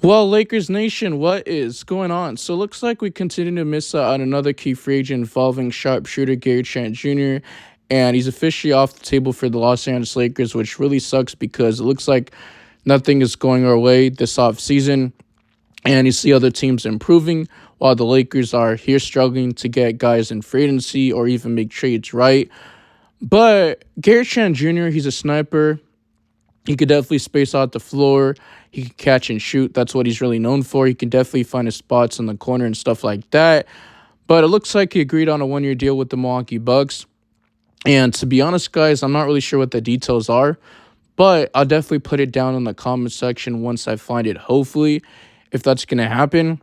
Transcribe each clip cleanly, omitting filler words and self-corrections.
Well, Lakers Nation, what is going on? So it looks like we continue to miss out on another key free agent involving sharpshooter Gary Trent Jr., and he's officially off the table for the Los Angeles Lakers, which really sucks because it looks like nothing is going our way this offseason, and you see other teams improving while the Lakers are here struggling to get guys in free agency or even make trades right. But Gary Trent Jr., he's a sniper. He could definitely space out the floor. He can catch and shoot. That's what he's really known for. He can definitely find his spots in the corner and stuff like that. But it looks like he agreed on a one-year deal with the Milwaukee Bucks. And to be honest, guys, I'm not really sure what the details are, but I'll definitely put it down in the comment section once I find it, hopefully, if that's going to happen.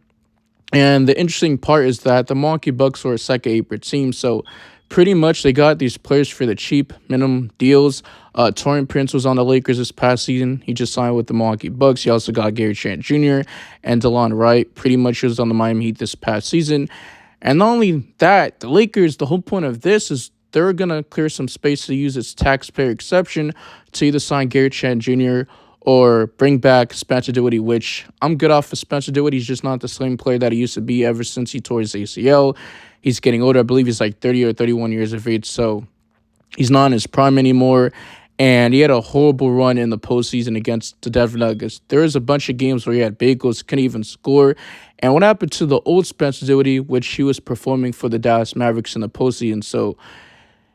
And the interesting part is that the Milwaukee Bucks were a second April team, so pretty much they got these players for the cheap minimum deals. Torian Prince was on the Lakers this past season. He just signed with the Milwaukee Bucks. He also got Gary Trent Jr. and DeLon Wright. Pretty much was on the Miami Heat this past season. And not only that, the Lakers, the whole point of this is they're going to clear some space to use its taxpayer exception to either sign Gary Trent Jr. or bring back Spencer Dinwiddie, which I'm good off of Spencer Dinwiddie. He's just not the same player that he used to be ever since he tore his ACL. He's getting older. I believe he's like 30 or 31 years of age, so he's not in his prime anymore. And he had a horrible run in the postseason against the Denver Nuggets. There was a bunch of games where he had bagels, couldn't even score. And what happened to the old Spencer Dinwiddie, which he was performing for the Dallas Mavericks in the postseason? So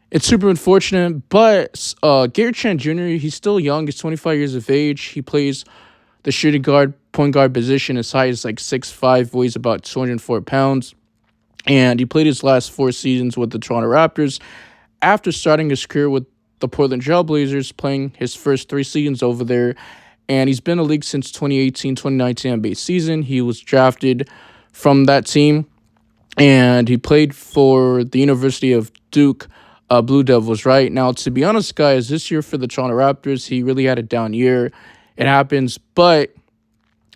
it's super unfortunate. But Gary Trent Jr., he's still young. He's 25 years of age. He plays the shooting guard, point guard position. His height is like 6'5", weighs about 204 pounds. And he played his last 4 seasons with the Toronto Raptors after starting his career with the Portland Trail Blazers, playing his first 3 seasons over there. And he's been in the league since 2018-2019 NBA season. He was drafted from that team, and he played for the University of Duke Blue Devils, right? Now, to be honest, guys, this year for the Toronto Raptors, he really had a down year. It happens, but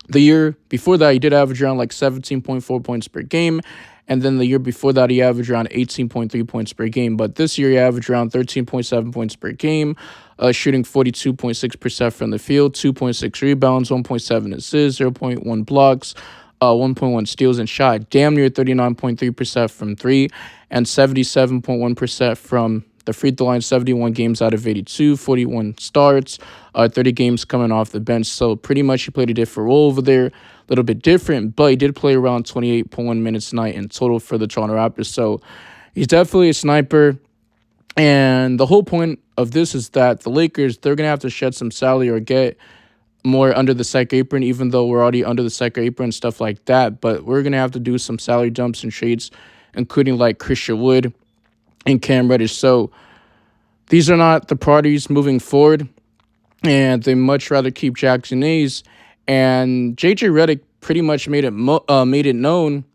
the year before that, he did average around like 17.4 points per game. And then the year before that, he averaged around 18.3 points per game. But this year, he averaged around 13.7 points per game, shooting 42.6% from the field, 2.6 rebounds, 1.7 assists, 0.1 blocks, 1.1 steals, and shot damn near 39.3% from 3 and 77.1% from the free throw line, 71 games out of 82, 41 starts, 30 games coming off the bench. So pretty much he played a different role over there, a little bit different, but he did play around 28.1 minutes a night in total for the Toronto Raptors. So he's definitely a sniper. And the whole point of this is that the Lakers, they're going to have to shed some salary or get more under the second apron, even though we're already under the second apron and stuff like that. But we're going to have to do some salary dumps and trades, including like Christian Wood and Cam Reddish. So these are not the priorities moving forward, and they much rather keep Jackson Hayes. And JJ Redick pretty much made it known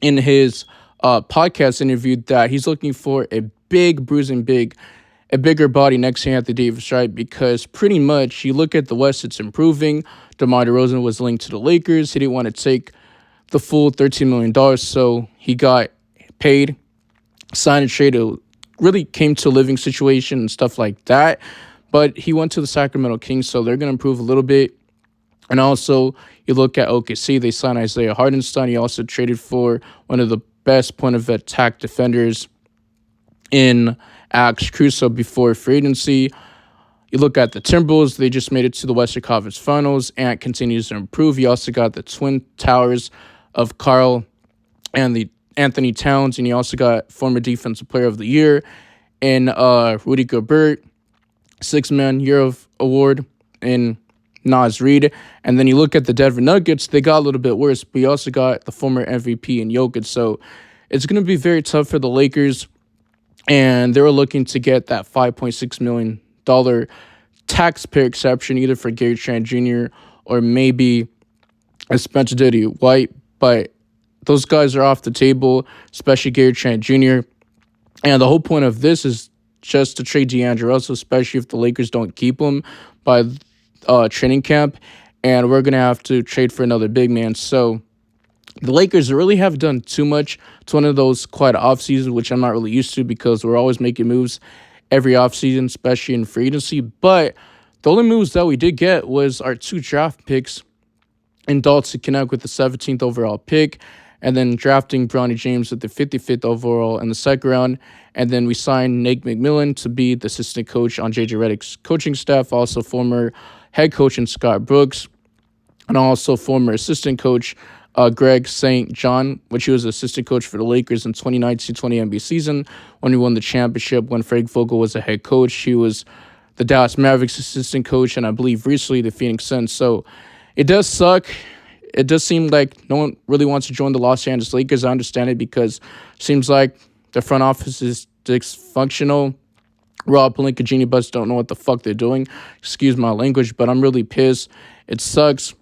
in his podcast interview that he's looking for a bigger body next to Anthony Davis, right? Because pretty much you look at the West, it's improving. DeMar DeRozan was linked to the Lakers. He didn't want to take the full $13 million, so he got paid, signed a trade. It really came to a living situation and stuff like that. But he went to the Sacramento Kings, so they're going to improve a little bit. And also, you look at OKC, they signed Isaiah Hartenstein. He also traded for one of the best point of attack defenders in Alex Caruso before free agency. You look at the Timberwolves, they just made it to the Western Conference Finals, and it continues to improve. You also got the Twin Towers of Karl and the Anthony Towns, and you also got former Defensive Player of the Year in Rudy Gobert, Six-Man Year of Award in Naz Reid. And then you look at the Denver Nuggets, they got a little bit worse, but you also got the former MVP in Jokic. So it's going to be very tough for the Lakers, and they were looking to get that $5.6 million taxpayer exception either for Gary Trent Jr. or maybe a Spencer Dinwiddie White, but those guys are off the table, especially Gary Trent Jr. And the whole point of this is just to trade DeAndre Russell, especially if the Lakers don't keep him by training camp. And we're going to have to trade for another big man. So the Lakers really have done too much. It's one of those quiet offseasons, which I'm not really used to because we're always making moves every offseason, especially in free agency. But the only moves that we did get was our 2 draft picks and Dalton Connect with the 17th overall pick, and then drafting Bronny James with the 55th overall in the second round. And then we signed Nate McMillan to be the assistant coach on J.J. Redick's coaching staff, also former head coach in Scott Brooks, and also former assistant coach Greg St. John, which he was assistant coach for the Lakers in 2019-20 NBA season when he won the championship when Frank Vogel was a head coach. He was the Dallas Mavericks assistant coach, and I believe recently the Phoenix Suns. So it does suck. It does seem like no one really wants to join the Los Angeles Lakers. I understand it because it seems like the front office is dysfunctional. Rob Pelinka, Genie Butts don't know what the fuck they're doing. Excuse my language, but I'm really pissed. It sucks.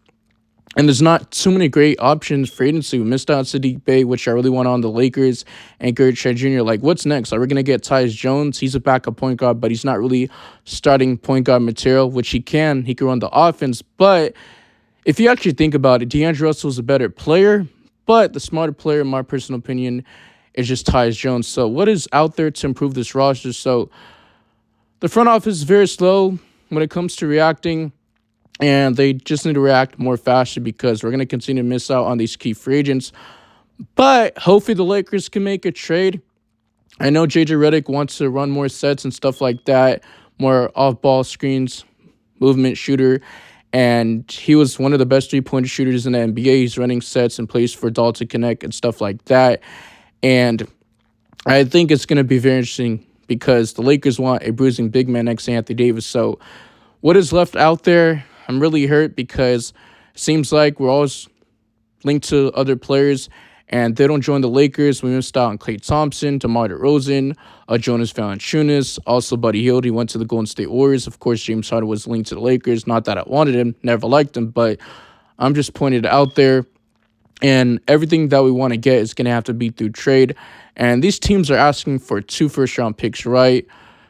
And there's not too many great options for agency. We missed out Saddiq Bey, which I really want on the Lakers, and Trent Jr. Like, what's next? Are we going to get Tyus Jones? He's a backup point guard, but he's not really starting point guard material, which he can. He can run the offense. But if you actually think about it, DeAndre Russell's a better player, but the smarter player, in my personal opinion, is just Tyus Jones. So what is out there to improve this roster? So the front office is very slow when it comes to reacting, and they just need to react more faster because we're going to continue to miss out on these key free agents. But hopefully the Lakers can make a trade. I know J.J. Redick wants to run more sets and stuff like that, more off-ball screens, movement shooter, and he was one of the best three-point shooters in the NBA. He's running sets and plays for Dalton Connect and stuff like that. And I think it's going to be very interesting because the Lakers want a bruising big man next to Anthony Davis. So what is left out there? I'm really hurt because it seems like we're always linked to other players, and they don't join the Lakers. We missed out on Klay Thompson, DeMar DeRozan, Jonas Valanciunas, also Buddy Hield. He went to the Golden State Warriors. Of course, James Harden was linked to the Lakers. Not that I wanted him, never liked him, but I'm just pointing it out there. And everything that we want to get is going to have to be through trade. And these teams are asking for 2 first-round picks, right?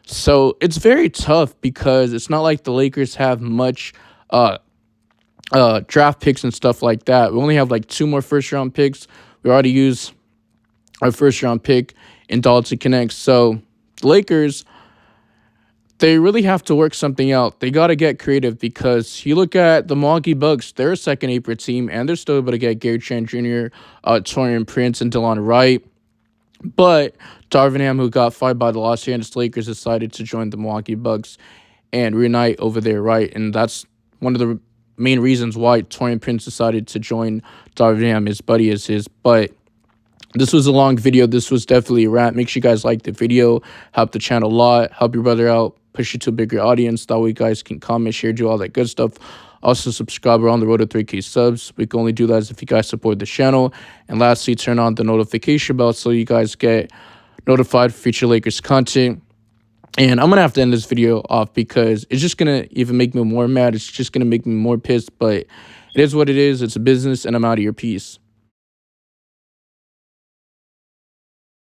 So it's very tough because it's not like the Lakers have much draft picks and stuff like that. We only have like 2 more first-round picks. We already used our first-round pick in Dalton Connect. So the Lakers, they really have to work something out. They got to get creative because you look at the Milwaukee Bucks, they're a second April team, and they're still able to get Trent Jr., Taurean Prince, and DeLon Wright. But Darvin Ham, who got fired by the Los Angeles Lakers, decided to join the Milwaukee Bucks and reunite over there, right? And that's one of the main reasons why Taurean Prince decided to join Darvin Ham. His buddy is his. But this was a long video. This was definitely a rant. Make sure you guys like the video. Help the channel a lot. Help your brother out. Push it to a bigger audience. That way you guys can comment, share, do all that good stuff. Also, subscribe. We're on the road to 3K subs. We can only do that if you guys support the channel. And lastly, turn on the notification bell so you guys get notified for future Lakers content. And I'm going to have to end this video off because it's just going to even make me more mad. It's just going to make me more pissed. But it is what it is. It's a business, and I'm out of here. Peace.